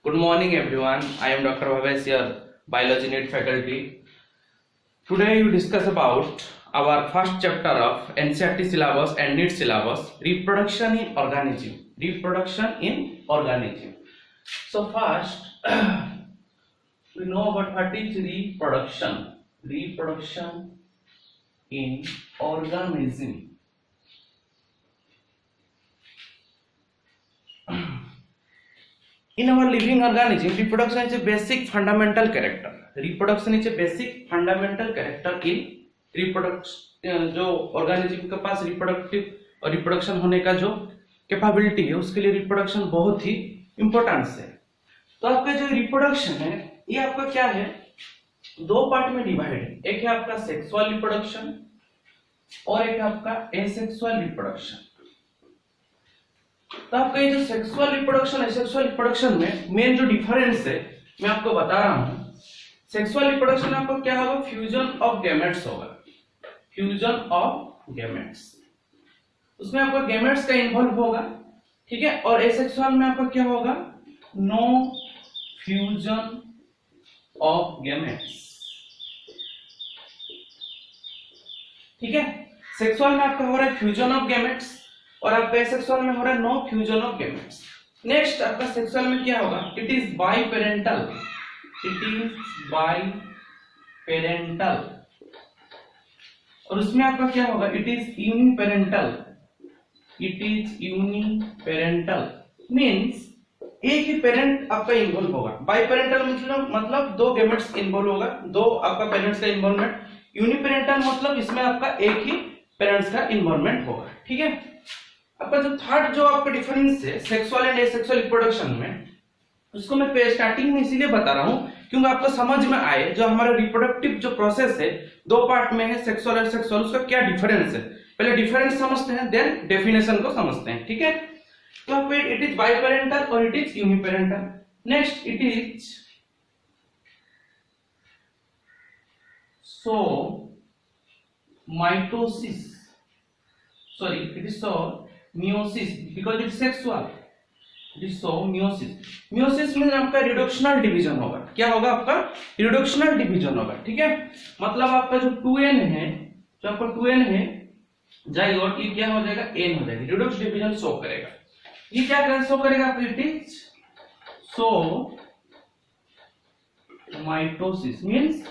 Good morning everyone. I am Dr. Bhavesh, your biology NEET faculty. Today we discuss about our first chapter of NCERT syllabus and NEET syllabus, reproduction in organism. Reproduction in organism. So first we know about what is reproduction. Reproduction in organism. In our living organism, reproduction is a basic fundamental character. Reproduction is a basic fundamental character in reproduction. जो organism के पास reproduction होने का जो capability है उसके लिए reproduction बहुत ही importance है। तो आपका जो reproduction है ये आपका क्या है, दो पार्ट में डिवाइड है। एक है आपका सेक्सुअल रिप्रोडक्शन और एक है आपका एसेक्सुअल रिप्रोडक्शन। तो आपका ये जो सेक्सुअल रिप्रोडक्शन है, सेक्सुअल रिप्रोडक्शन में मेन जो डिफरेंस है मैं आपको बता रहा हूं। सेक्सुअल रिप्रोडक्शन आपको क्या होगा, फ्यूजन ऑफ गैमेट्स होगा, फ्यूजन ऑफ गैमेट्स, उसमें आपका गैमेट्स का इन्वॉल्व होगा, ठीक है। और एसेक्सुअल में आपका क्या होगा, नो फ्यूजन ऑफ गैमेट्स, ठीक है। सेक्सुअल में आपका हो रहा है फ्यूजन ऑफ गैमेट्स और आपका एसेक्सुअल में हो रहा है no fusion of gametes. Next आपका सेक्सुअल में क्या होगा, it is biparental, it is biparental. और उसमें आपका क्या होगा, it is uniparental, it is uniparental. Means एक ही पेरेंट आपका इन्वॉल्व होगा। बाई पेरेंटल मतलब दो गैमेट्स इन्वॉल्व होगा, दो आपका पेरेंट्स का इन्वॉल्वमेंट। यूनिपेरेंटल मतलब इसमें आपका एक ही पेरेंट्स का इन्वॉल्वमेंट होगा, ठीक है। आपका जो थर्ड जो आपका डिफरेंस है सेक्सुअल एंड एसेक्सुअल रिप्रोडक्शन में, उसको मैं स्टार्टिंग में इसीलिए बता रहा हूं क्योंकि आपको समझ में आए जो हमारा रिप्रोडक्टिव जो प्रोसेस है दो पार्ट में है, सेक्सुअल और सेक्सुअल, उसका क्या डिफरेंस है। पहले डिफरेंस समझते हैं देन डेफिनेशन को समझते हैं, ठीक है। तो आपको इट इज बाई पेरेंटल और it is uniparental. Next it is so mitosis, sorry it is so meiosis because it's sexual, it is so meiosis। meiosis में आपका रिडक्शनल डिवीजन होगा। क्या होगा, आपका रिडक्शनल डिवीजन होगा, ठीक है। मतलब आपका जो 2n है, जो आपका 2n है जाएगा और ये क्या हो जाएगा, n हो जाएगा, रिडक्स डिवीजन शो करेगा। ये क्या शो करेगा, it is so mitosis means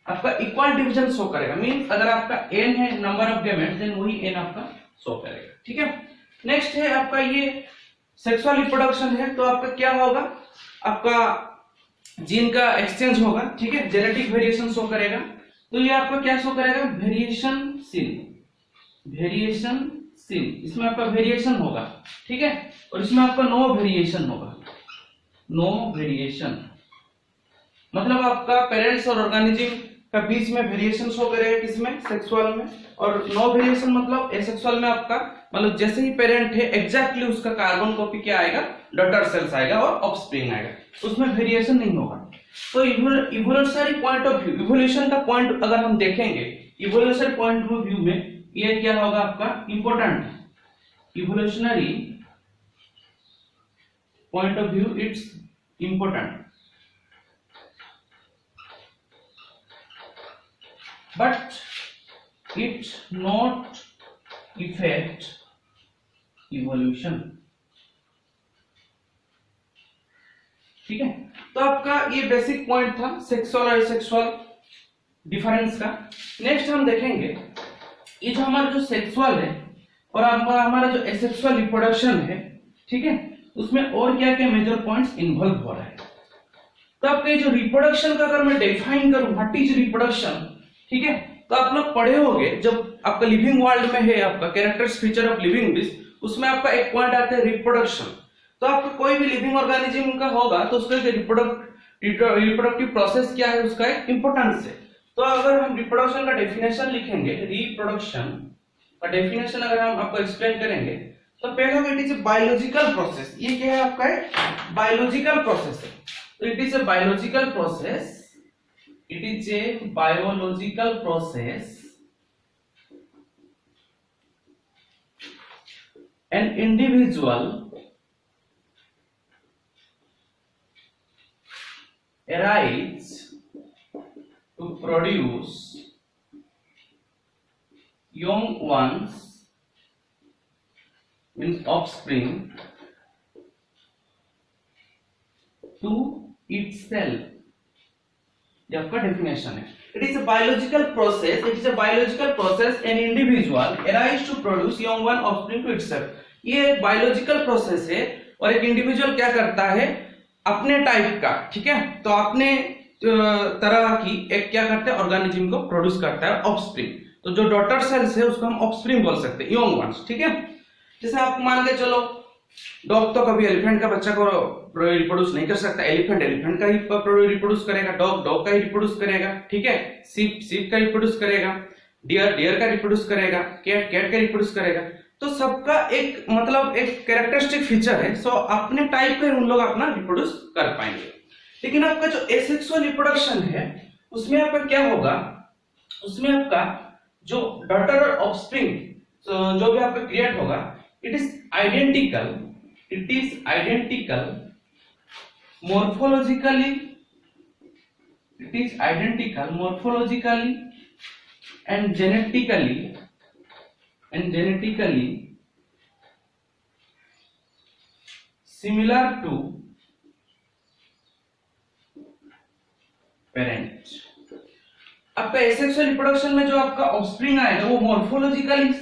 आपका इक्वल डिवीजन शो करेगा। मींस अगर आपका n है नंबर ऑफ गैमेट्स देन वही n आपका शो करेगा, ठीक है। नेक्स्ट है आपका ये सेक्सुअल रिप्रोडक्शन है, तो आपका क्या होगा, आपका जीन का एक्सचेंज होगा, ठीक है, जेनेटिक वेरिएशन शो करेगा। तो ये आपका क्या शो करेगा, वेरिएशन सीन, वेरिएशन सीन, इसमें आपका वेरिएशन होगा, ठीक है। और इसमें आपका नो वेरिएशन होगा, नो वेरिएशन मतलब आपका पेरेंट्स और ऑर्गेनिज्म का बीच में वेरिएशन शो करेगा, किसमें, सेक्सुअल में। और नो वेरिएशन मतलब एसेक्सुअल में आपका मतलब जैसे ही पेरेंट है एग्जैक्टली उसका कार्बन कॉपी क्या आएगा, डॉटर सेल्स आएगा और ऑफस्प्रिंग आएगा, उसमें वेरिएशन नहीं होगा। तो evolutionary point of view, evolution का पॉइंट अगर हम देखेंगे, इवोल्यूशनरी पॉइंट ऑफ व्यू में ये क्या होगा आपका important, evolutionary point of view it's important, but it not affect evolution, ठीक है। तो आपका ये बेसिक पॉइंट था सेक्सुअल और एसेक्सुअल डिफरेंस का। नेक्स्ट हम देखेंगे ये जो हमारा जो सेक्सुअल है और हमारा जो एसेक्सुअल रिप्रोडक्शन है, ठीक है, उसमें और क्या क्या मेजर पॉइंट्स इन्वॉल्व हो रहा है। तो आपके जो रिप्रोडक्शन का अगर मैं डिफाइन करूं व्हाट इज रिप्रोडक्शन, ठीक है, तो आप लोग पढ़े होंगे जब आपका लिविंग वर्ल्ड में है आपका characters feature of living beings, उसमें आपका एक पॉइंट आता है रिप्रोडक्शन। तो आपका कोई भी लिविंग ऑर्गेनिज्म का होगा तो उसका रिप्रोडक्टिव प्रोसेस क्या है, उसका एक इंपॉर्टेंस है। तो अगर हम रिप्रोडक्शन का डेफिनेशन लिखेंगे, रिप्रोडक्शन का डेफिनेशन अगर हम आपको एक्सप्लेन करेंगे तो पहला it is a biological process. ये क्या है आपका, एक बायोलॉजिकल प्रोसेस है। तो it is a biological process, it is a biological process, an individual arise to produce young ones means offspring to itself. ये आपका डेफिनेशन है. It is a biological process. It is a biological process. An individual arise to produce young one offspring to itself. ये एक biological process है और एक individual क्या करता है अपने टाइप का, ठीक है, तो अपने तरह की एक क्या करता है ऑर्गेनिज्म को प्रोड्यूस करता है ऑफस्प्रिंग. तो जो डॉटर सेल्स है उसको हम ऑफस्प्रिंग बोल सकते हैं, यंग वंस. ठीक है, जैसे आप मान के चलो डॉग तो कभी एलिफेंट का बच्चा को रिप्रोड्यूस नहीं कर सकता, एलिफेंट का ही रिप्रोड्यूस करेगा, डॉग का ही रिप्रोड्यूस करेगा. ठीक है, सीप का रिप्रोड्यूस करेगा, डियर का रिप्रोड्यूस करेगा, कैट का रिप्रोड्यूस करेगा. तो सबका एक मतलब एक कैरेक्टरिस्टिक फीचर है. सो अपने टाइप के उन लोग अपना रिप्रोड्यूस कर पाएंगे. लेकिन आपका जो एसेक्सुअल रिप्रोडक्शन है उसमें आपका क्या होगा, उसमें आपका जो डॉटर और ऑफस्प्रिंग जो भी आपका क्रिएट होगा it is identical morphologically and genetically similar to parent. आपका एसेक्सुअल रिप्रोडक्शन में जो आपका ऑफस्प्रिंग आएगा वो मॉर्फोलॉजिकली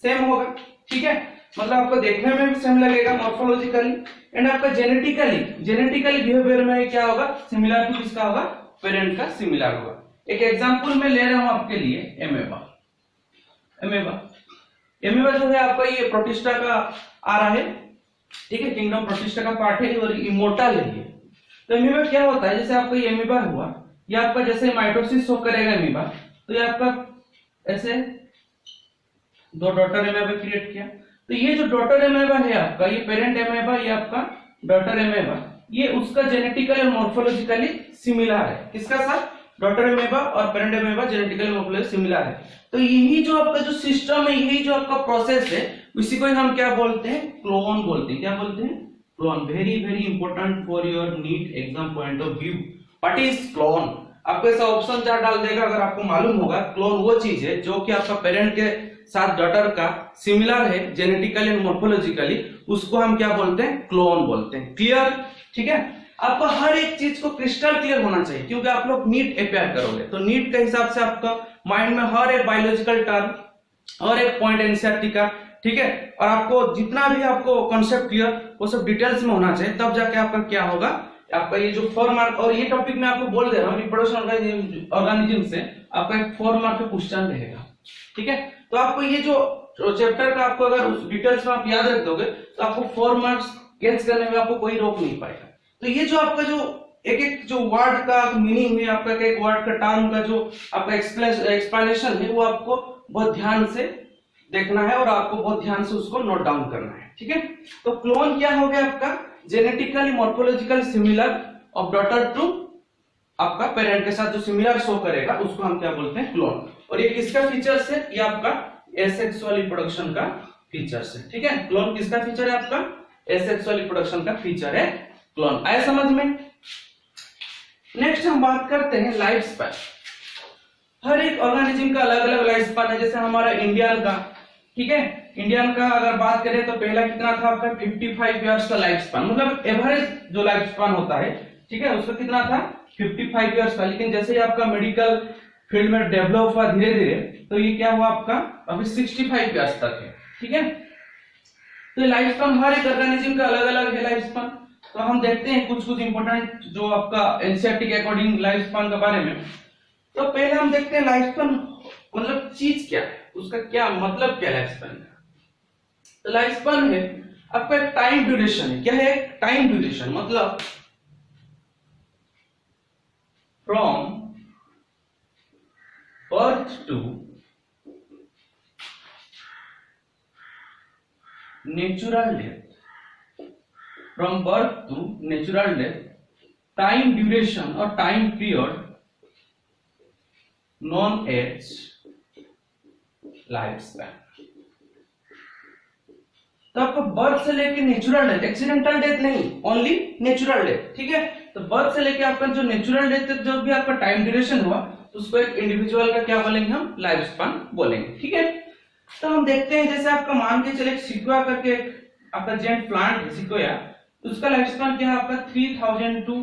सेम होगा. ठीक है, मतलब आपको देखने में भी सेम लगेगा मॉर्फोलॉजिकली, एंड आपका जेनेटिकली बिहेवियर में क्या होगा, सिमिलर टू किसका होगा, पेरेंट का सिमिलर होगा. एक एग्जांपल मैं ले रहा हूं आपके लिए, एमेबा जो है आपका ये प्रोटिस्टा का आ रहा है. ठीक है, किंगडम प्रोटिस्टा का पार्ट है और इमोर्टल है. तो एमेबा क्या होता है, जैसे आपका ये एमेबा हुआ, ये आपका जैसे माइटोसिस शो करेगा एमेबा, तो ये आपका ऐसे दो डॉटर एमेबा क्रिएट किया. तो ये जो डॉटर एमेबा है आपका, ये पेरेंट एमेबा, ये आपका डॉटर एमेबा, ये उसका जेनेटिकली और मॉर्फोलॉजिकली सिमिलर है. किसका साथ, डॉटर एमेबा और पेरेंट एमेबा जेनेटिकली मॉर्फोलॉजिकली सिमिलर है. तो यही जो आपका जो सिस्टम है, यही जो आपका प्रोसेस है, इसी को हम क्या बोलते हैं, क्लोन बोलते हैं. क्या बोलते हैं, clone. Very very important for your NEET exam point of view. What is clone? आपको ऐसा ऑप्शन चार डाल देगा, अगर आपको मालूम होगा क्लोन वो चीज है जो कि आपका पेरेंट के साथ डॉटर का सिमिलर है जेनेटिकली एंड मॉर्फोलॉजिकली, उसको हम क्या बोलते हैं, क्लोन बोलते हैं. क्लियर? ठीक है, आपको हर एक चीज को क्रिस्टल क्लियर होना चाहिए, क्योंकि आप लोग नीट अपेयर करोगे तो नीट के हिसाब से आपका माइंड में हर एक बायोलॉजिकल टर्म और एक पॉइंट एनसीईआरटी का, ठीक है, और आपको जितना भी आपको कॉन्सेप्ट क्लियर वो सब डिटेल्स में होना चाहिए, तब जाके आपका क्या होगा, आपका ये जो 4 मार्क, और ये टॉपिक मैं आपको बोल दे रहा हूँ, रिप्रोडक्शन ऑर्गेनिज्म से आपका एक 4 मार्क का क्वेश्चन रहेगा. ठीक है, तो आपको ये जो चैप्टर का आपको अगर उस डिटेल्स में आप याद रख दोगे तो आपको 4 मार्क्स गेस करने में आपको कोई रोक नहीं पाएगा. तो ये जो आपका जो एक जो वर्ड का मीनिंग है, आपका एक वर्ड का टर्म का जो आपका एक्सप्लेनेशन है, वो आपको बहुत ध्यान से देखना है और आपको बहुत ध्यान से उसको नोट डाउन करना है. ठीक है, तो क्लोन क्या हो गया आपका, genetically morphological similar of daughter to आपका पेरेंट के साथ जो सिमिलर शो करेगा उसको हम क्या बोलते हैं, क्लोन. और ये किसका फीचर्स है, ये आपका एसेक्सुअल रिप्रोडक्शन का फीचर्स है. ठीक है, क्लोन किसका फीचर है, आपका एसेक्सुअल रिप्रोडक्शन का फीचर है क्लोन. आया समझ में? नेक्स्ट हम बात करते हैं लाइफ स्पैन. हर एक ऑर्गेनिज्म का अलग अलग लाइफ स्पैन है. जैसे हमारा इंडियन का, ठीक है, इंडियन का अगर बात करें तो पहला कितना था आपका 55 इयर्स का लाइफ स्पैन, मतलब एवरेज जो लाइफ स्पैन होता है, ठीक है, उसका कितना था 55 इयर्स का. लेकिन जैसे ही आपका मेडिकल फील्ड में डेवलप हुआ धीरे धीरे, तो ये क्या हुआ आपका अभी 65 इयर्स तक है. ठीक है, तो लाइफ स्पैन हर एक ऑर्गेनिज्म का अलग अलग है लाइफ स्पैन. तो हम देखते हैं कुछ इंपॉर्टेंट जो आपका एनसीईआरटी के अकॉर्डिंग लाइफ स्पैन के बारे में. तो पहले हम देखते हैं लाइफ स्पैन मतलब चीज क्या है, उसका क्या मतलब क्या है लाइफ स्पैन का. तो लाइफ स्पैन है आपका टाइम ड्यूरेशन है. क्या है, टाइम ड्यूरेशन, मतलब from birth to natural death, from birth to natural death, time duration or time period known as lifespan. तो आपका बर्थ से लेके नेचुरल डेथ, एक्सीडेंटल डेथ नहीं, ओनली नेचुरल डेथ, ठीक है। तो बर्थ से लेके आपका जो नेचुरल डेथ तक जो भी आपका टाइम ड्यूरेशन हुआ, तो उसको एक इंडिविजुअल का क्या बोलेंगे हम, लाइफ स्पान बोलेंगे, ठीक है। तो हम देखते हैं जैसे आपका मान के चले सिक्वोया करके आपका जेंट प्लांट है सिक्वोया, उसका लाइफ स्पान क्या है आपका 3000 टू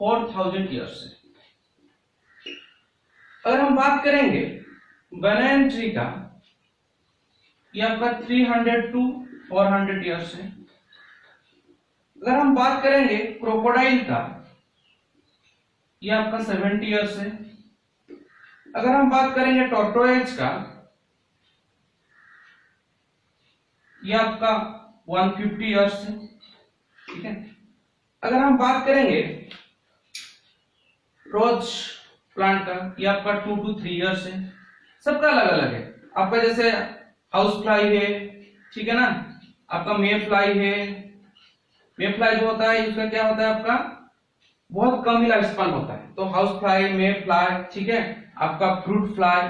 4000 ईयर्स है। अगर हम बात करेंगे बनैन ट्री का, ये आपका 300 टू 400 ईयर्स है। अगर हम बात करेंगे क्रोकोडाइल का, ये आपका 70 ईयर्स है। अगर हम बात करेंगे टॉर्टोइज का, ये आपका 150 ईयर्स है, ठीक है। अगर हम बात करेंगे रोज प्लांट का, ये आपका 2 to 3 ईयर्स है। सबका अलग अलग है। आपका जैसे हाउस फ्लाई है, ठीक है ना, आपका मे फ्लाई है। मे फ्लाई जो होता है उसका क्या होता है आपका बहुत कम ही लाइफ स्पान होता है। तो हाउस फ्लाई, मे फ्लाई, ठीक है। आपका फ्रूट फ्लाई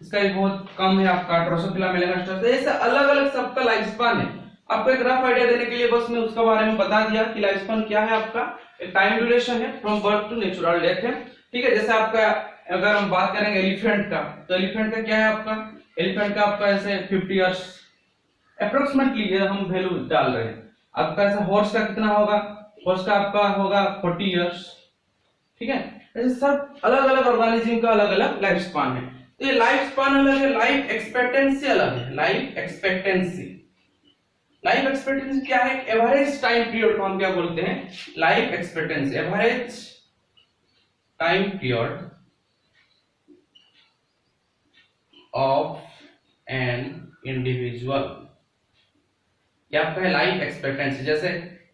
इसका भी बहुत कम है, आपका ड्रोसोफिला मेलैनोस्टेरस। तो ऐसे अलग अलग सबका लाइफ स्पान है। आपको एक रफ आइडिया देने के लिए बस मैं उसके बारे में बता दिया कि लाइफ स्पान क्या है आपका, एक टाइम ड्यूरेशन है from birth to natural death है, ठीक है। जैसे आपका अगर हम बात करेंगे एलिफेंट का, तो एलिफेंट का क्या है आपका, एलिफेंट का आपका ऐसे 50 ईयर्स अप्रोक्सीमेटली हम वैल्यू डाल रहे हैं। आपका ऐसा हॉर्स का कितना होगा, हॉर्स का आपका होगा 40 ईयर्स, ठीक है। ऐसे सब अलग अलग ऑर्गेनिज्म का अलग अलग लाइफ स्पान है। तो ये लाइफ स्पान अलग है, लाइफ एक्सपेक्टेंसी अलग है। लाइफ एक्सपेक्टेंसी क्या है, एवरेज टाइम पीरियड को हम क्या बोलते हैं, life expectancy, average time period of an individual, क्या आपका है लाइफ एक्सपेक्टेंसी। जैसे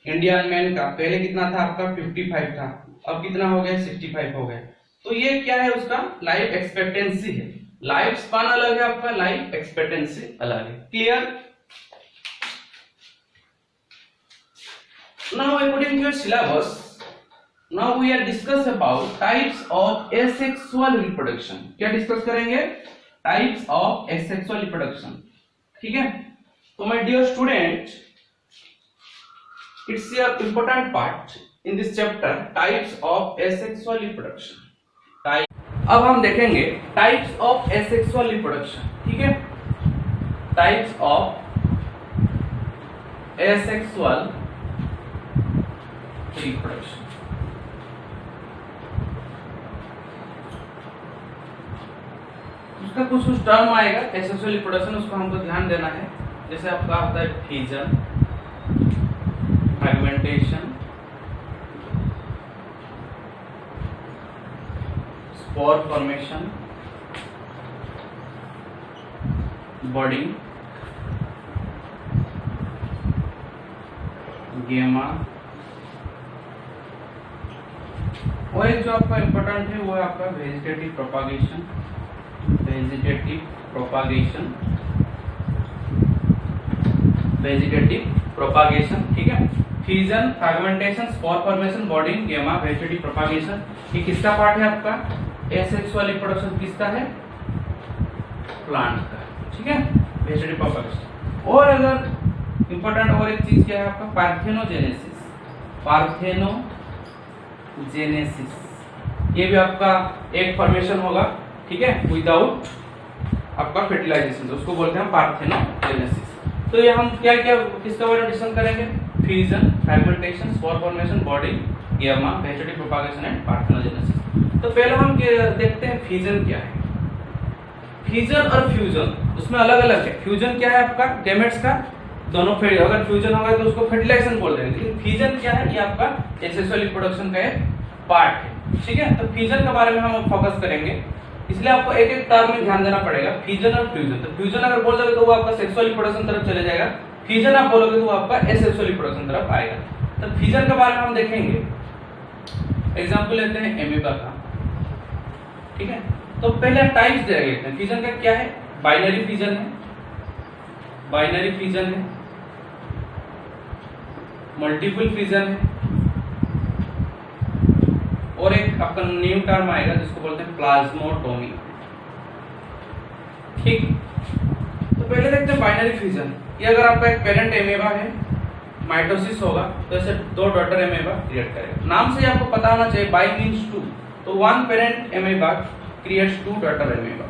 इंडियन मैन का पहले कितना था आपका 55 था, अब कितना हो गया 65 हो गया। तो ये क्या है उसका लाइफ एक्सपेक्टेंसी है। लाइफ स्पान अलग है आपका, लाइफ एक्सपेक्टेंसी अलग है। Clear? Now according to your syllabus, now we are discuss about types of asexual reproduction. क्या डिस्कस करेंगे, टाइप्स ऑफ एसेक्सुअल रिप्रोडक्शन, ठीक है। तो my dear student, it's a important part in this chapter, types of asexual reproduction. अब हम देखेंगे types of asexual reproduction, ठीक है। Types of asexual reproduction. उसका कुछ टर्म आएगा एसेक्सुअल रिप्रोडक्शन, उसको हमको ध्यान देना है। जैसे आपका होता है fission, fragmentation, spore formation, bonding, गेमा, और एक जो आपका इंपॉर्टेंट है वो है आपका वेजिटेटिव प्रोपागेशन, वेजिटेटिव प्रोपागेशन, ठीक है। Fusion, fragmentation, spore formation, bonding, गेमा, वेजिटेटिव प्रोपागेशन, ये किसका पार्ट है आपका, एसेक्सुअल रिप्रोडक्शन किसका है, प्लांट का, ठीक है, वेजिटेटिव प्रोपागेशन। और अगर इंपॉर्टेंट और एक चीज क्या है आपका, पार्थेनोजेनेसिस, ये भी आपका एक फॉर्मेशन होगा, ठीक है, विदाउट आपका फर्टिलाइजेशन, तो उसको बोलते हैं पार्थेनोजेनेसिस। तो ये हम क्या क्या किसका बारे में डिस्कस करेंगे, fusion, fragmentation, spore formation, bonding, गेमा, वेजिटेटिव प्रोपागेशन एंड पार्थेनोजेनेसिस। तो पहले हम देखते हैं फ्यूजन क्या है। फ्यूजन और फ्यूजन उसमें अलग अलग है। फ्यूजन क्या है आपका, गैमेट्स का दोनों अगर फ्यूजन होगा तो उसको फर्टिलाइजेशन बोल देंगे, लेकिन फ्यूजन क्या है, ये आपका एसेक्सुअल रिप्रोडक्शन का एक पार्ट है, ठीक है। तो फ्यूजन के बारे में हम फोकस करेंगे, इसलिए आपको एक एक टर्म में ध्यान देना पड़ेगा, फ्यूजन और फ्यूजन। तो फ्यूजन अगर बोल दोगे तो वो आपका सेक्सुअल रिप्रोडक्शन तरफ चले जाएगा, फ्यूजन आप बोलोगे तो वो आपका एसेक्सुअल रिप्रोडक्शन तरफ आएगा। तो फ्यूजन के बारे में हम देखेंगे, एग्जांपल लेते हैं एमीबा का, ठीक है। तो पहले टाइप्स दे रहे हैं फ्यूजन का, क्या है, बाइनरी फ्यूजन है, मल्टीपल फ्यूजन है, और एक आपका न्यू टर्म आएगा जिसको बोलते हैं प्लाज्मोटोमी, ठीक। तो पहले देखते हैं बाइनरी फ्यूजन। ये अगर आपका एक पेरेंट एमेबा है, माइटोसिस होगा तो ऐसे दो डॉटर एमेबा क्रिएट करेगा। नाम से आपको पता होना चाहिए बाई मीन्स टू, तो one parent amoeba creates two daughter amoeba.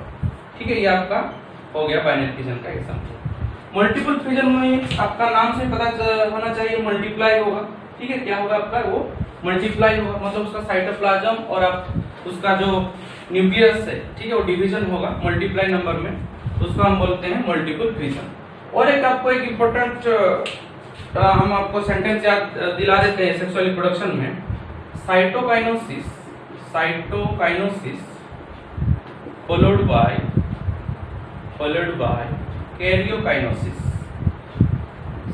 ठीक है, ये आपका हो गया बाइनरी फ्यूजन का एग्जांपल। मल्टीपल फ्यूजन में आपका नाम से पता होना चाहिए मल्टीप्लाई होगा। ठीक है, क्या होगा आपका, वो मल्टीप्लाई होगा, मतलब उसका साइटोप्लाज्म और आप उसका जो न्यूक्लियस है, ठीक है, वो डिवीजन होगा मल्टीप्लाई नंबर में, उसको हम बोलते हैं मल्टीपल फ्यूजन। और एक आपको एक इम्पोर्टेंट हम आपको सेंटेंस याद दिला देते हैं सेक्सुअल रिप्रोडक्शन में, cytokinesis, cytokinesis followed by karyokinesis,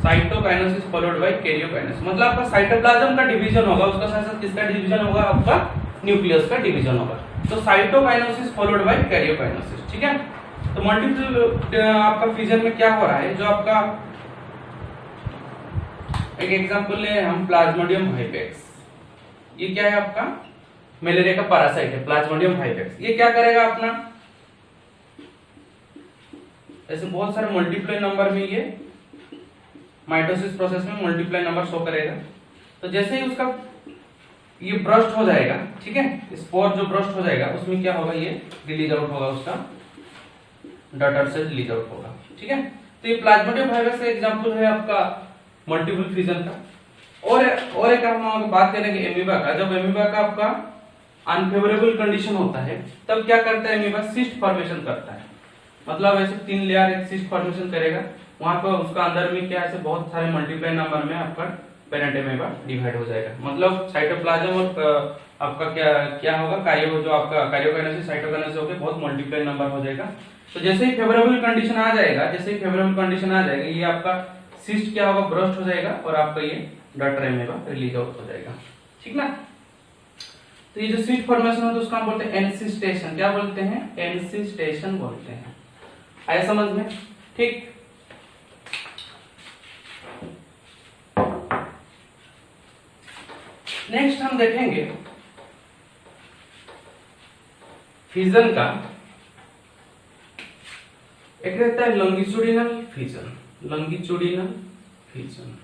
cytokinesis followed by karyokinesis, मतलब आपका साइटोप्लाज्म का डिवीजन होगा, उसका साथ साथ किसका डिवीजन होगा, आपका न्यूक्लियस का डिवीजन होगा। तो साइटोकाइनेसिस फॉलोड बाय कैरियोकाइनेसिस। ठीक है, तो मल्टीपल आपका फ्यूजन में क्या हो रहा है, जो आपका एक एग्जांपल ले हम प्लाज्मोडियम हाइपेक्स, ये क्या है आपका मलेरिया का पैरासाइट है प्लाज्मोडियम हाइपेक्स। ये क्या करेगा अपना, ऐसे बहुत सारे मल्टीप्लाई नंबर में ये माइटोसिस प्रोसेस में मल्टीप्लाई नंबर शो करेगा। तो जैसे ही उसका ये ब्रस्ट हो जाएगा, ठीक है, स्पोर जो ब्रस्ट हो जाएगा उसमें क्या होगा, ये रिलीज आउट होगा, उसका डॉटर सेल रिलीज आउट होगा। ठीक है, तो ये प्लाज्मोडियम हाइपेक्स का एग्जांपल है आपका मल्टीपल फ्यूजन का। और एक हम बात करेंगे एमीबा का। जब एमीबा का आपका अनफेवरेबल कंडीशन होता है तब क्या करता है एमीबा, सिस्ट फॉर्मेशन करता है, मतलब ऐसे 3 लेयर एक सिस्ट फॉर्मेशन करेगा, वहां पर उसका अंदर में क्या ऐसे बहुत सारे मल्टीप्लाई नंबर में आपका पेरेंट एमीबा डिवाइड हो जाएगा, मतलब साइटोप्लाज्म और आपका क्या होगा, कार्यो जो आपका कार्योकाइनेसिस साइटोकाइनेसिस होकर बहुत मल्टीप्लाई नंबर हो जाएगा। तो जैसे ही फेवरेबल कंडीशन आ जाएगा, जैसे ही फेवरेबल कंडीशन आ जाएगा, ये आपका सिस्ट क्या होगा, ब्रस्ट हो जाएगा और आपका ये डॉटर एमीबा रिलीज आउट हो जाएगा। ठीक ना, तो ये जो सिस्ट फॉर्मेशन होता है उसका हम बोलते हैं एनसिस्टेशन। क्या बोलते हैं, एनसिस्टेशन बोलते हैं। आया समझ में? ठीक, नेक्स्ट हम देखेंगे फ्यूजन का। एक रहता है longitudinal fusion, longitudinal fusion.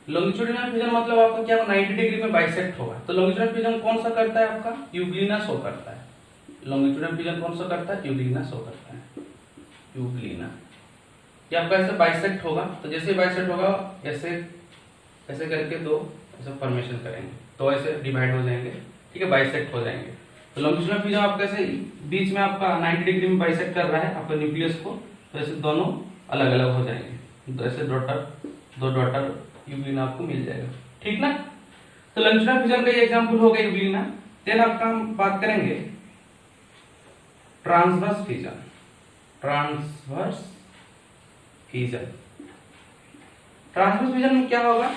Longitudinal fusion मतलब आपका क्या 90 डिग्री में बाइसेक्ट होगा। तो लॉन्गिट्यूडिनल फ्यूजन कौन सा करता है, आपका यूग्लिना शो करता है। लॉन्गिट्यूडिनल फ्यूजन कौन सा करता है, यूग्लिना शो करता है, यूग्लिना। ये आपका ऐसे बाइसेक्ट होगा, तो जैसे बाइसेक्ट होगा ऐसे ऐसे करके दो ऐसे फॉर्मेशन करेंगे, तो ऐसे डिवाइड हो जाएंगे, ठीक है, बाइसेक्ट हो जाएंगे। तो लॉन्गिट्यूडिनल फ्यूजन आपका ऐसे बीच में आपका 90 डिग्री में बाइसेक्ट कर रहा है आपका न्यूक्लियस को, तो ऐसे दोनों अलग अलग हो जाएंगे, तो ऐसे दो डॉटर यूग्लिना आपको मिल जाएगा। ठीक ना, तो लॉन्गिट्यूडिनल फ्यूजन का ये एग्जांपल हो गया यूग्लिना। देन आपका हम बात करेंगे transverse fusion. Transverse fusion, transverse fusion में क्या होगा,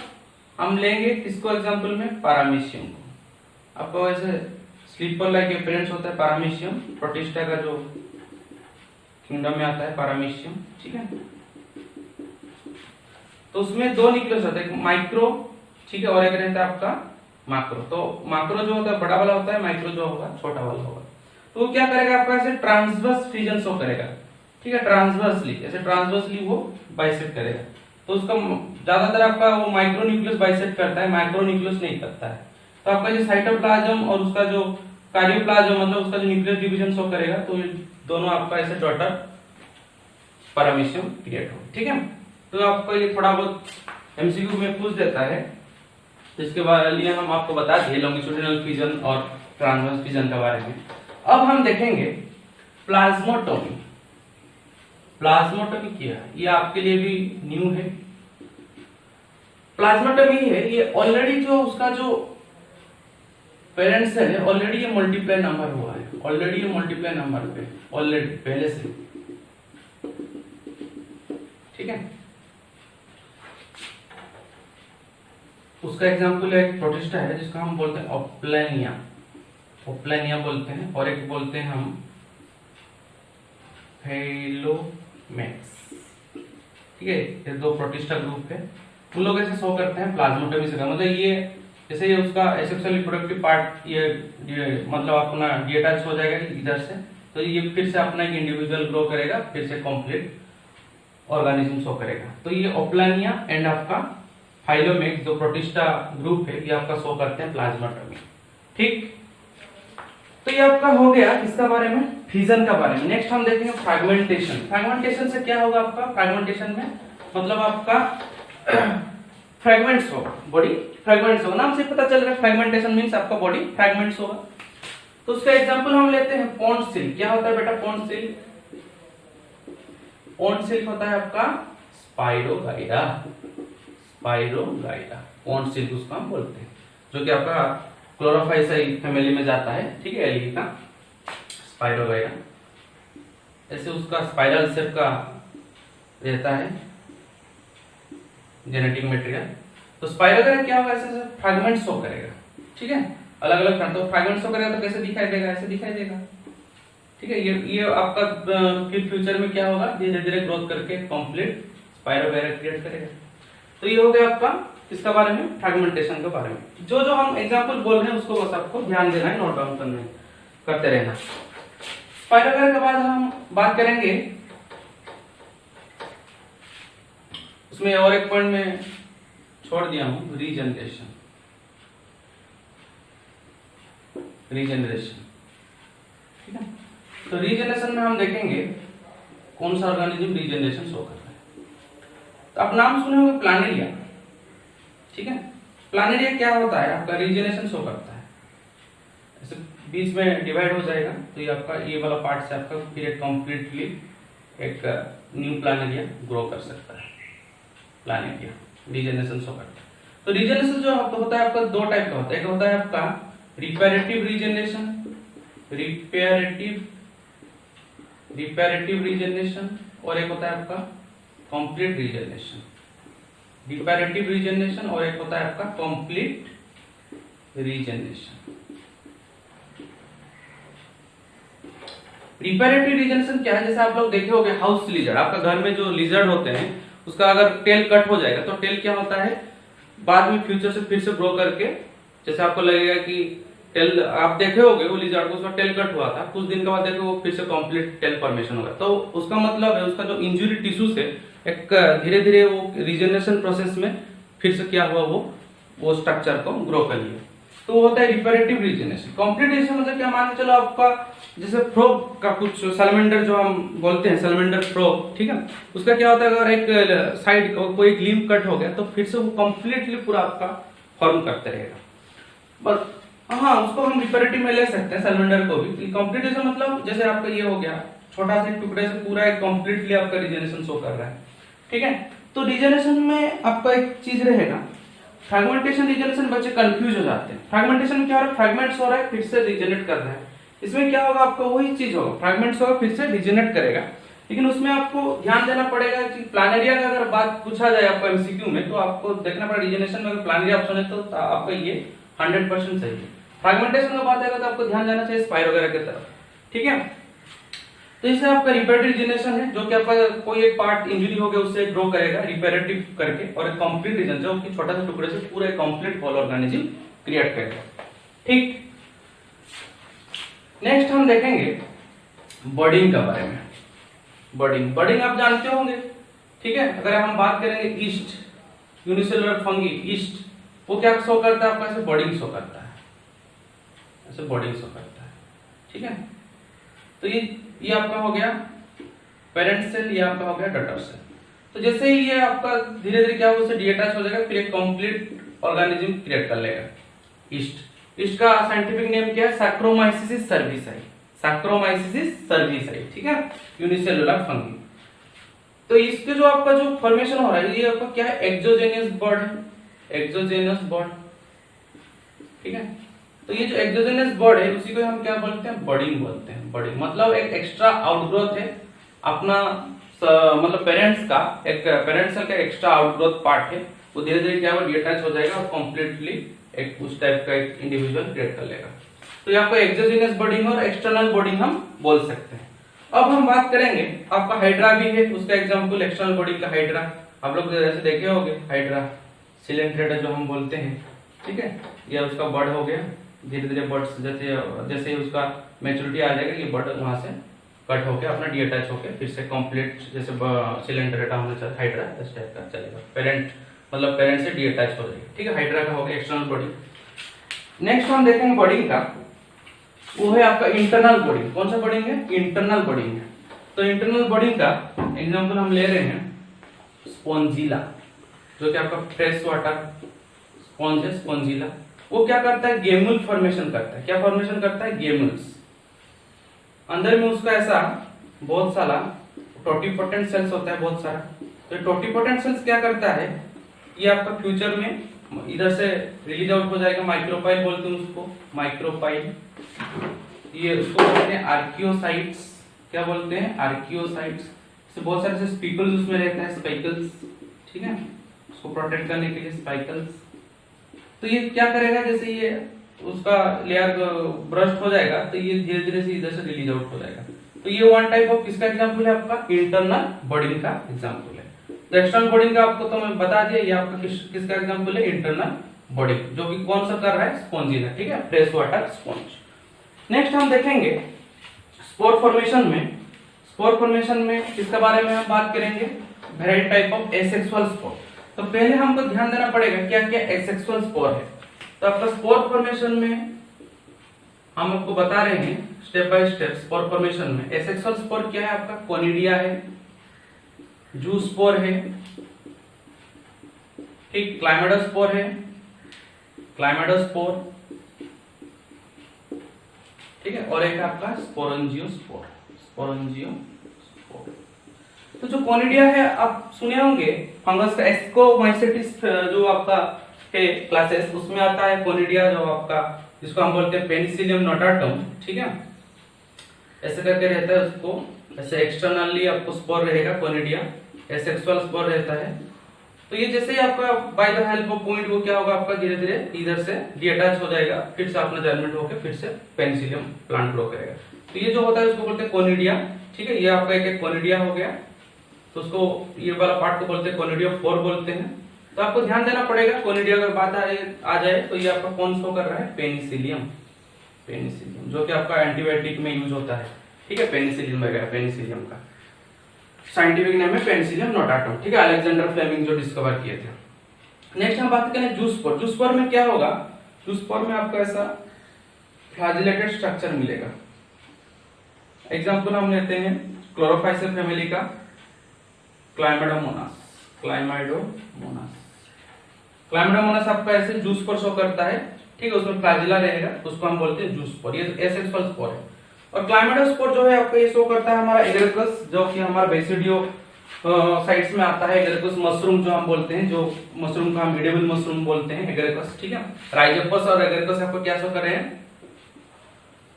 हम लेंगे किसको एग्जांपल में, पैरामीशियम को। आपको ऐसे स्लीपर लाइक अपीयरेंस होता है पैरामीशियम, प्रोटिस्टा का जो किंगडम में आता है पैरामीशियम। ठीक है, तो उसमें दो न्यूक्लियस होते हैं, एक माइक्रो, ठीक है, और एक रहता है आपका मैक्रो। तो मैक्रो जो होता है बड़ा वाला होता है, माइक्रो जो होगा छोटा वाला होगा। तो वो क्या करेगा, आपका ऐसे ट्रांसवर्स फ्यूजन शो करेगा। ठीक है, ट्रांसवर्सली, ऐसे ट्रांसवर्सली वो बाइसेक्ट करेगा। तो उसका ज्यादातर आपका वो माइक्रो न्यूक्लियस बाइसेक्ट करता है, मैक्रो न्यूक्लियस नहीं करता है। तो आपका जो साइटोप्लाज्म और उसका जो कार्योप्लाज्म मतलब उसका जो न्यूक्लियस डिवीजन शो करेगा, तो ये दोनों आपका ऐसे डॉटर पैरामीशियम क्रिएट हो। ठीक है, तो आपको ये थोड़ा बहुत एमसीक्यू में पूछ देता है, तो इसके लिए हम आपको बता दिए लॉन्गिट्यूडिनल फ्यूजन और ट्रांसवर्स फ्यूजन के बारे में। अब हम देखेंगे प्लाज्मोटोमी। प्लाज्मोटोमी क्या है, ये आपके लिए भी न्यू है। प्लाज्मोटोमी है, ये ऑलरेडी जो उसका जो पेरेंट सेल है ऑलरेडी ये मल्टीप्लाई नंबर हुआ है, ऑलरेडी ये मल्टीप्लाई नंबर पे ऑलरेडी पहले से। ठीक है, उसका एग्जांपल एक प्रोटिस्टा है जिसका हम बोलते हैं ओप्लानिया, ओप्लानिया बोलते हैं, और एक बोलते हैं हम हेलोमैक्स। ठीक है, ये दो प्रोटिस्टा ग्रुप है, उन लोग ऐसे शो करते हैं प्लाज्मोटोमी से। मतलब ये जैसे ये उसका एसेक्सुअल रिप्रोडक्टिव पार्ट ये मतलब अपना डिटैच हो जाएगा इधर से, तो ये फिर से अपना एक इंडिविजुअल ग्रो करेगा, फिर से कंप्लीट ऑर्गेनिज्म शो करेगा। तो ये ओप्लानिया एंड आपका फाइलोमेक्स जो प्रोटिस्टा ग्रुप है ये आपका शो करते हैं प्लाज्माटोमी। ठीक, तो ये आपका हो गया इसका बारे में, फिजन का बारे में। नेक्स्ट हम देखेंगे फ्रैगमेंटेशन। फ्रैगमेंटेशन से क्या होगा आपका, फ्रैगमेंटेशन में मतलब आपका फ्रैगमेंट्स होगा, बॉडी फ्रैगमेंट्स होगा, नाम से पता चल रहा है फ्रैगमेंटेशन मींस आपका बॉडी फ्रैगमेंट्स होगा। तो उसका एग्जांपल हम लेते हैं पॉन्ड सिल्क। क्या होता है बेटा पॉन्ड सिल्क? पॉन्ड सिल्क होता है आपका स्पाइरोगाइडा, स्पाइरोगाइडा पॉन्ड सिल्क उसको हम बोलते हैं, जो कि आपका क्लोरोफाइसाई फैमिली में जाता है। ठीक है, एल्गी का स्पाइरोगाइडा, ऐसे उसका स्पाइरल शेप का रहता है जेनेटिक मटेरियल। तो स्पाइरोगाइडा क्या होगा, ऐसे फ्रैगमेंट शो करेगा। ठीक है, अलग अलग तो फ्रैगमेंट शो करेगा तो कैसे दिखाई देगा, ऐसे दिखाई देगा। ठीक है, ये आपका फिर फ्यूचर में क्या होगा, धीरे धीरे ग्रोथ करके कंप्लीट स्पाइरोगाइडा क्रिएट करेगा। तो ये हो गया आपका इसका बारे में, फ्रैगमेंटेशन के बारे में। जो जो हम एग्जांपल बोल रहे हैं उसको बस आपको ध्यान देना है, नोट डाउन करना है, करते रहना। स्पाइरोगाइडा के बाद हम बात करेंगे, उसमें और एक पॉइंट में छोड़ दिया हूं, रीजनरेशन। रीजनरेशन, ठीक है। तो रीजनरेशन में हम देखेंगे कौन सा ऑर्गेनिज्म रीजनरेशन शो कर रहा है। तो आप नाम सुने होंगे प्लानेरिया। ठीक है, प्लानेरिया क्या होता है आपका, रीजनरेशन शो करता है, ऐसे बीच में डिवाइड हो जाएगा। तो ये आपका ये वाला पार्ट से आपका फिर एक कंप्लीटली एक न्यू प्लानेरिया ग्रो कर सकता है। प्लानेरिया रीजनरेशन शो करता है। तो रीजनरेशन जो होता है आपका दो टाइप का होता है, एक होता है आपका रिपेरेटिव रीजनरेशन, रिपेरेटिव रीजनरेशन, और एक होता है आपका कंप्लीट रीजनरेशन। रिपेरेटिव रीजनरेशन और एक होता है आपका कंप्लीट रीजनरेशन। रिपेरेटिव रीजनरेशन क्या है, जैसे आप लोग देखे होंगे हाउस लिजर्ड, आपका घर में जो लिजर्ड होते हैं उसका अगर टेल कट हो जाएगा तो टेल क्या होता है बाद में फ्यूचर से फिर से ग्रो करके, जैसे आपको लगेगा कि टेल आप देखे होंगे वो लिजर्ड को उसका टेल कट हुआ था, कुछ दिन के बाद देखो वो फिर से कंप्लीट टेल फॉर्मेशन होगा। तो उसका मतलब है उसका जो इंजुरी टिश्यू से एक धीरे धीरे वो रीजनरेशन प्रोसेस में फिर से क्या हुआ वो स्ट्रक्चर को ग्रो कर लिया। तो वो होता है रिपेरेटिव रीजनरेशन। कंप्लीट रीजनरेशन मतलब क्या, मान के चलो आपका जैसे फ्रॉग का कुछ सैलमेंडर जो हम बोलते हैं सैलमेंडर फ्रॉग, ठीक है, उसका क्या होता है अगर एक साइड कोई एक लिम्ब कट हो गया तो फिर से वो कंप्लीटली पूरा आपका फॉर्म करते रहेगा। बस हाँ, उसको हम रिपेरेटिव में ले सकते हैं सैलमेंडर को भी। कंप्लीट रीजन मतलब जैसे आपका ये हो गया छोटा से टुकड़े से पूरा एक कंप्लीटली आपका रीजनरेशन शो कर रहा है। ठीक है, तो रीजनरेशन में आपका एक चीज रहेगा, फ्रैगमेंटेशन रीजनरेशन बच्चे कंफ्यूज हो जाते हैं। फ्रैगमेंटेशन में क्या हो रहा है, फ्रैगमेंट्स हो रहा है फिर से रीजनरेट कर रहा है। इसमें क्या होगा आपको वही चीज होगा, फ्रैगमेंट्स होगा फिर से रीजनरेट करेगा। लेकिन उसमें आपको ध्यान देना पड़ेगा कि प्लानेरिया का अगर बात पूछा जाए आपको एमसीक्यू में तो आपको देखना पड़ेगा रीजनरेशन में अगर प्लानेरिया ऑप्शन है तो आपका ये 100% सही है। फ्रैगमेंटेशन का बात आएगा तो आपको ध्यान देना चाहिए स्पाइरोगाइडा की तरफ। ठीक है, तो इसे आपका रिपेरेटिव रीजनरेशन है जो कि आपका कोई एक पार्ट इंजरी हो गया उससे ग्रो करेगा रिपेरेटिव करके, और एक कंप्लीट रीजन जो कि छोटा सा टुकड़े से पूरा एक कंप्लीट होल ऑर्गेनिज्म क्रिएट करेगा। ठीक, नेक्स्ट हम देखेंगे बडिंग के बारे में। बडिंग आप जानते होंगे। ठीक है, अगर हम बात करेंगे ईस्ट यूनिसेलुलर फंगी ईस्ट, वो क्या शो करता है आपका, ऐसे बडिंग शो करता है, ऐसे बडिंग शो करता है। ठीक है, तो ये आपका हो गया पेरेंट सेल, ये आपका हो गया डॉटर सेल। तो जैसे ही ये आपका धीरे धीरे क्या होगा उससे डीअटैच हो जाएगा, फिर एक कंप्लीट ऑर्गेनिज्म क्रिएट कर लेगा। ईस्ट का साइंटिफिक नेम क्या है, सैक्रोमाइसिस सर्विसाई, सैक्रोमाइसिस सर्विसाई। ठीक है, यूनिसेलुलर फंगी। तो इसके जो आपका जो फॉर्मेशन हो रहा है ये आपका क्या है, एक्सोजेनियस बड, एक्सोजेनियस बड। ठीक है, तो ये जो एक्सोजेनियस बड है उसी को हम क्या बोलते हैं, बडिंग बोलते हैं। बडिंग मतलब एक एक्स्ट्रा आउटग्रोथ है अपना मतलब पेरेंट्स का, एक पेरेंट सेल का एक्स्ट्रा आउटग्रोथ पार्ट है, वो धीरे धीरे क्या होगा डीअटैच हो जाएगा और कंप्लीटली एक उस टाइप का एक इंडिविजुअल क्रिएट कर लेगा। तो यहाँ पे एक्सोजेनियस बडिंग और एक्सटर्नल बडिंग हम बोल सकते हैं। अब हम बात करेंगे आपका हाइड्रा भी है, उसका एग्जांपल एक्सटर्नल बॉडी का हाइड्रा, आप लोग जैसे देखे होंगे हाइड्रा सिलेंड्रेटा जो हम बोलते हैं। ठीक है, ये उसका बर्ड हो गया, धीरे धीरे बर्ड्स जैसे जैसे ही उसका मैच्योरिटी आ जाएगा ये बर्ड वहां से कट होके अपना डीअटैच होके फिर से कंप्लीट जैसे सिलेंडरेटा होना चाहिए हाइड्रा इस टाइप का चलेगा। पेरेंट मतलब पेरेंट से डीअटैच हो जाएगा। ठीक है, हाइड्रा का हो गया एक्सटर्नल बॉडी। नेक्स्ट हम देखेंगे बॉडिंग का, वो है आपका इंटरनल बॉडिंग। कौन सा बॉडिंग है? इंटरनल बॉडिंग है। तो इंटरनल बॉडिंग का एग्जांपल हम ले रहे हैं स्पॉन्जिला, जो कि आपका फ्रेश वाटर स्पॉन्ज है स्पॉन्जिला। वो क्या करता है? गेमुल फॉर्मेशन करता है। क्या फॉर्मेशन करता है? गेमुल्स। अंदर में उसका ऐसा बहुत सारा टोटिपोटेंट सेल्स होता है, बहुत सारा। तो टोटिपोटेंट सेल्स क्या करता है? ये आपका फ्यूचर में इधर से रिलीज आउट हो जाएगा, माइक्रोपाइल बोलते हैं उसको, माइक्रोपाइल। ये उसको बोलते हैं आर्कियोसाइट्स। क्या बोलते हैं? आर्कियोसाइट्स। बहुत सारे से स्पिकल्स उसमें रहते हैं, स्पाइकल्स। ठीक है, उसको प्रोटेक्ट करने के लिए स्पाइकल्स। तो ये क्या करेगा? जैसे ये उसका लेयर ब्रस्ट हो जाएगा तो ये धीरे धीरे से इधर से रिलीज आउट हो जाएगा। तो ये वन टाइप ऑफ किसका एग्जांपल है? आपका इंटरनल बॉडिंग का एग्जांपल है। तो एक्सटर्नल बॉडिंग का आपको तो मैं बता दिया, ये आपका किसका एग्जांपल है? इंटरनल बॉडिंग, जो कि कौन सा कर रहा है? स्पॉन्जिला। ठीक है, फ्रेश वाटर स्पॉन्ज। नेक्स्ट हम देखेंगे स्पोर फॉर्मेशन में। स्पोर फॉर्मेशन में किसके बारे में हम बात करेंगे? Variety type of asexual spore. तो पहले हमको ध्यान देना पड़ेगा क्या क्या एसेक्सुअल स्पोर है। तो आपका स्पोर फॉर्मेशन में हम आपको बता रहे हैं step by step. Spore formation में एसेक्सुअल स्पोर क्या है? आपका कोनिडिया है, जूस्पोर है, ठीक, क्लाइमेडोस्पोर है, क्लाइमेडोस्पोर, ठीक है, और एक आपका स्पोरेंजियोस्पोर, स्पोरेंजियोस्पोर। तो जो कोनिडिया है आप सुने होंगे फंगस का एस्कोमाइसेटिस जो आपका है क्लासेस, उसमें आता है कोनिडिया, जो आपका जिसको हम बोलते हैं पेनिसिलियम नोटाटम। ठीक है, ऐसे करके रहता है उसको, ऐसे एक्सटर्नली आपको स्पोर रहेगा कोनिडिया, एसेक्सुअल स्पोर रहता है। तो ये जैसे ही आपका by the help of point वो क्या होगा? आपका धीरे धीरे इधर से डीअटैच हो जाएगा, फिर से अपना जर्मिनेट होकर फिर से पेनिसिलियम प्लांट ग्रो करेगा। तो ये जो होता है उसको बोलते हैं कोनिडिया। ठीक है, ये आपका एक कोनिडिया हो गया। तो उसको ये वाला पार्ट को बोलते हैं कोनिडिया फोर बोलते हैं। तो आपको ध्यान देना पड़ेगा, कोनिडिया अगर बात आ जाए तो ये आपका कौन शो कर रहा है? पेनिसिलियम, पेनिसिलियम, जो कि आपका एंटीबायोटिक में यूज होता है। ठीक है, पेनिसिलियम वगैरह, पेनिसिलियम का साइंटिफिक नेम है पेनिसिलियम नोटाटम। ठीक है, अलेक्जेंडर फ्लेमिंग जो डिस्कवर किए थे। नेक्स्ट हम बात करें जूस्पोर। जूस्पोर में क्या होगा? जूस्पोर में आपको ऐसा फ्लैजिलेटेड स्ट्रक्चर मिलेगा। एग्जांपल हम लेते हैं क्लोरोफाइसेप फैमिली का क्लाइमेडोमोनास। क्लाइमेडोमोनास, क्लाइमेडोमोनास आपका ऐसे जूस्पोर शो करता है। ठीक है, उसमें फ्लैजिला रहेगा, उसको हम बोलते हैं जूस्पोर। ये एसेक्सुअल स्पोर है। और क्लाइमेडोस्पोर जो है आपको ये शो करता है हमारा एगरिकस, जो कि हमारा बेसिडियो साइट्स में आता है। एगरिकस मशरूम जो हम बोलते हैं, जो मशरूम का हम एडिबल मशरूम बोलते हैं, एगरिकस। ठीक है, राइजोपस और एगरिकस आपको क्या शो कर रहे हैं?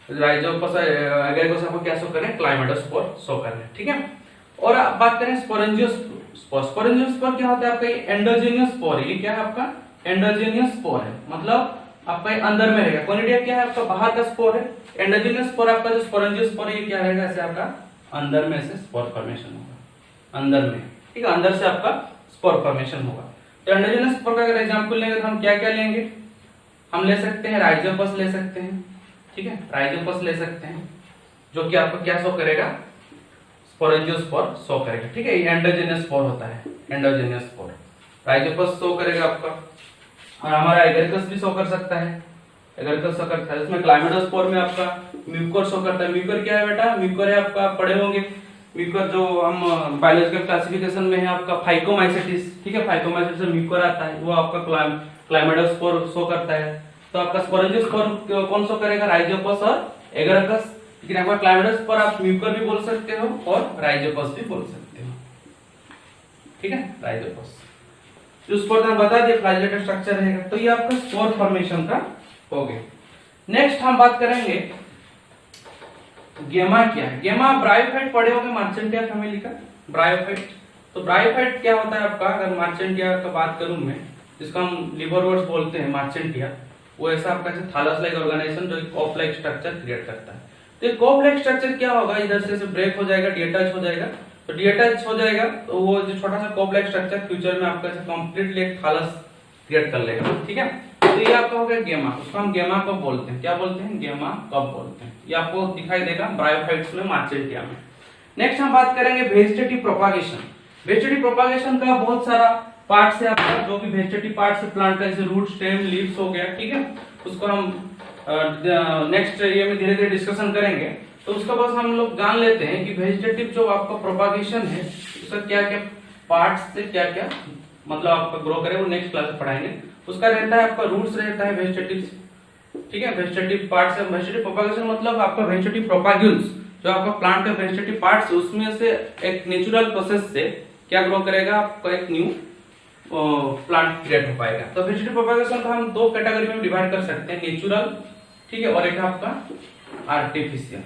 राइजोपस और एगरिकस आपको क्या शो कर रहे हैं? क्लाइमेडोस्पोर शो कर रहे हैं। ठीक है, और आप बात करें स्पोरेंजियोस्पोर। स्पोरेंजियोस्पोर क्या होता है? आपका एंडोजेनियस स्पोर है। ये क्या है? आपका एंडोजेनियस स्पोर है, मतलब आपका अंदर में रहेगा। कोनिडिया क्या है? आपका बाहर का स्पोर है। एंडोजेनियस स्पोर आपका जो स्पोरेंजियोस्पोर है ये क्या रहेगा? ऐसे आपका अंदर में से स्पोर फॉर्मेशन होगा, अंदर में। ठीक है, अंदर से आपका स्पोर फॉर्मेशन होगा। तो एंडोजेनियस स्पोर का अगर एग्जांपल लेंगे तो हम क्या क्या लेंगे? हम ले सकते हैं राइजोपस ले सकते हैं। ठीक है, राइजोपस ले सकते हैं, जो कि आपको क्या शो करेगा? स्पोरेंजियोस्पोर शो करेगा। ठीक है, ये एंडोजेनियस स्पोर होता है, एंडोजेनियस स्पोर। राइजोपस शो करेगा आपका, और हमारा एगरिकस भी शो कर सकता है, एगरिकस शो करता है। इसमें क्लाइमेडोस्पोर में आपका म्यूकर शो करता है। म्यूकर क्या है बेटा? म्यूकर है आपका, पढ़े होंगे म्यूकर, जो हम बायोलॉजिकल क्लासिफिकेशन में है आपका फाइकोमाइसेटिस। ठीक है, फाइकोमाइसेटिस से म्यूकर आता है, वो आपका क्लाइमेडोस्पोर शो करता है। तो आपका स्पोरेंजियोस्पोर कौन शो करेगा? राइजोपस और एगरिकस। लेकिन आपका क्लाइमेडोस्पोर आप म्यूकर भी बोल सकते हो और राइजोपस भी बोल सकते हो। ठीक है, राइजोपस। जो स्पोर हम बता दिए फ्लैजिलेटेड स्ट्रक्चर रहेगा। तो ये आपका स्पोर फॉर्मेशन का हो गया। नेक्स्ट हम बात करेंगे गेमा क्या है। गेमा ब्रायोफाइट पढ़े होंगे, मार्चेंटिया फैमिली का ब्रायोफाइट। तो ब्रायोफाइट क्या होता है आपका? अगर मार्चेंटिया का बात करूं मैं, जिसको हम लिवरवर्ट्स बोलते हैं मार्चेंटिया, वो ऐसा आपका थालस लाइक ऑर्गेनाइजेशन जो कॉप लाइक स्ट्रक्चर क्रिएट करता है। तो ये कॉप लाइक स्ट्रक्चर क्या होगा? इधर से ब्रेक हो जाएगा, डीअटैच हो जाएगा। तो डीअटैच हो जाएगा तो वो जो छोटा सा कॉप लाइक स्ट्रक्चर फ्यूचर में आपका कंप्लीटली एक थालस क्रिएट कर लेगा। ठीक है, तो ये आपका हो गया गेमा, उसको हम गेमा कब बोलते हैं, क्या बोलते हैं, गेमा कब बोलते हैं। ये आपको दिखाई देगा ब्रायोफाइट्स में, मार्चेंटिया में। नेक्स्ट हम बात करेंगे वेजिटेटिव प्रोपागेशन। वेजिटेटिव प्रोपागेशन का बहुत सारा पार्ट है आपका, जो भी वेजिटेटिव पार्ट है प्लांट का, जैसे रूट, स्टेम, लीव्स हो गया, ठीक है, उसको हम नेक्स्ट ये में धीरे धीरे डिस्कशन करेंगे। तो उसका बस हम लोग जान लेते हैं कि वेजिटेटिव जो आपका प्रोपागेशन है उसका क्या क्या पार्ट्स से क्या क्या मतलब आपका ग्रो करे, वो नेक्स्ट क्लास में पढ़ाएंगे। उसका रहता है आपका रूट्स रहता है वेजिटेटिव, ठीक है, वेजिटेटिव पार्ट्स है। वेजिटेटिव प्रोपागेशन मतलब आपका वेजिटेटिव प्रोपाग्यूल्स, जो आपका प्लांट का वेजिटेटिव पार्ट्स है, उसमें से एक नेचुरल प्रोसेस से क्या ग्रो करेगा, आपका एक न्यू प्लांट क्रिएट हो पाएगा। तो वेजिटेटिव प्रोपागेशन को हम दो कैटेगरी में डिवाइड कर सकते हैं, नेचुरल, ठीक है, और एक आपका आर्टिफिशियल।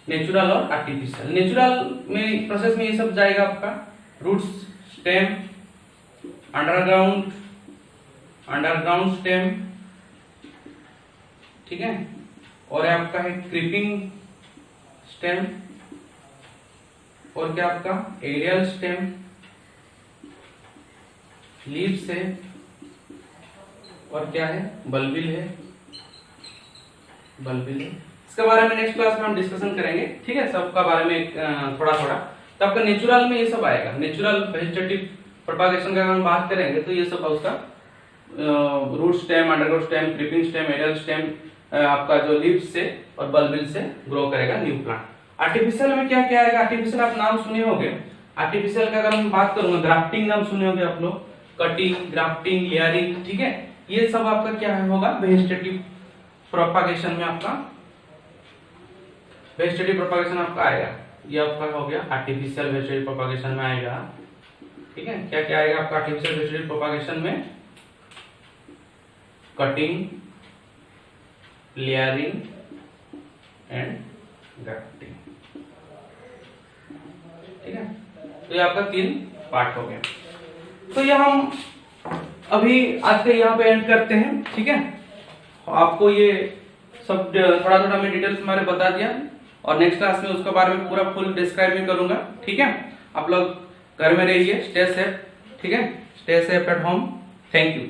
नेचुरल और आर्टिफिशियल। नेचुरल में प्रोसेस में ये सब जाएगा आपका रूट्स, स्टेम, अंडरग्राउंड स्टेम, ठीक है, और आपका है क्रीपिंग स्टेम, और क्या आपका एरियल स्टेम, लीव्स है, और क्या है बल्बिल है, बल्बिल है। इसके बारे में नेक्स्ट क्लास में हम डिस्कशन करेंगे, ठीक है, सबका बारे में थोड़ा थोड़ा। तो आपका नेचुरल में ये सब आएगा। नेचुरल वेजिटेटिव प्रोपागेशन का हम बात करेंगे तो ये सब उसका root stem, underground stem, creeping stem, aerial stem, आपका जो लीव्स से और बल्बिल से ग्रो करेगा न्यू प्लांट। आर्टिफिशियल में क्या क्या आएगा, आर्टिफिशियल आप नाम सुने होंगे। आर्टिफिशियल का अगर हम बात करूंगा, ग्राफ्टिंग नाम सुने होंगे आप लोग, कटिंग, ग्राफ्टिंग, लेयरिंग, ठीक है, ये सब आपका क्या होगा वेजिटेटिव प्रोपागेशन में, आपका वेजिटेटिव प्रोपागेशन आपका आएगा। ये आपका हो गया आर्टिफिशियल वेजिटेटिव प्रोपागेशन में आएगा, ठीक है। क्या क्या आएगा आपका आर्टिफिशियल वेजिटेटिव प्रोपागेशन में, कटिंग, लेयरिंग एंड ग्राफ्टिंग, ठीक है। तो ये आपका 3 पार्ट हो गया। तो ये हम अभी आज के यहाँ पे एंड करते हैं, ठीक है। आपको ये सब थोड़ा थोड़ा मैं डिटेल्स में बता दिया, और नेक्स्ट क्लास में उसके बारे में पूरा फुल डिस्क्राइब भी करूंगा, ठीक है। आप लोग घर में रहिए, स्टे सेफ, ठीक है, stay safe at home. Thank you.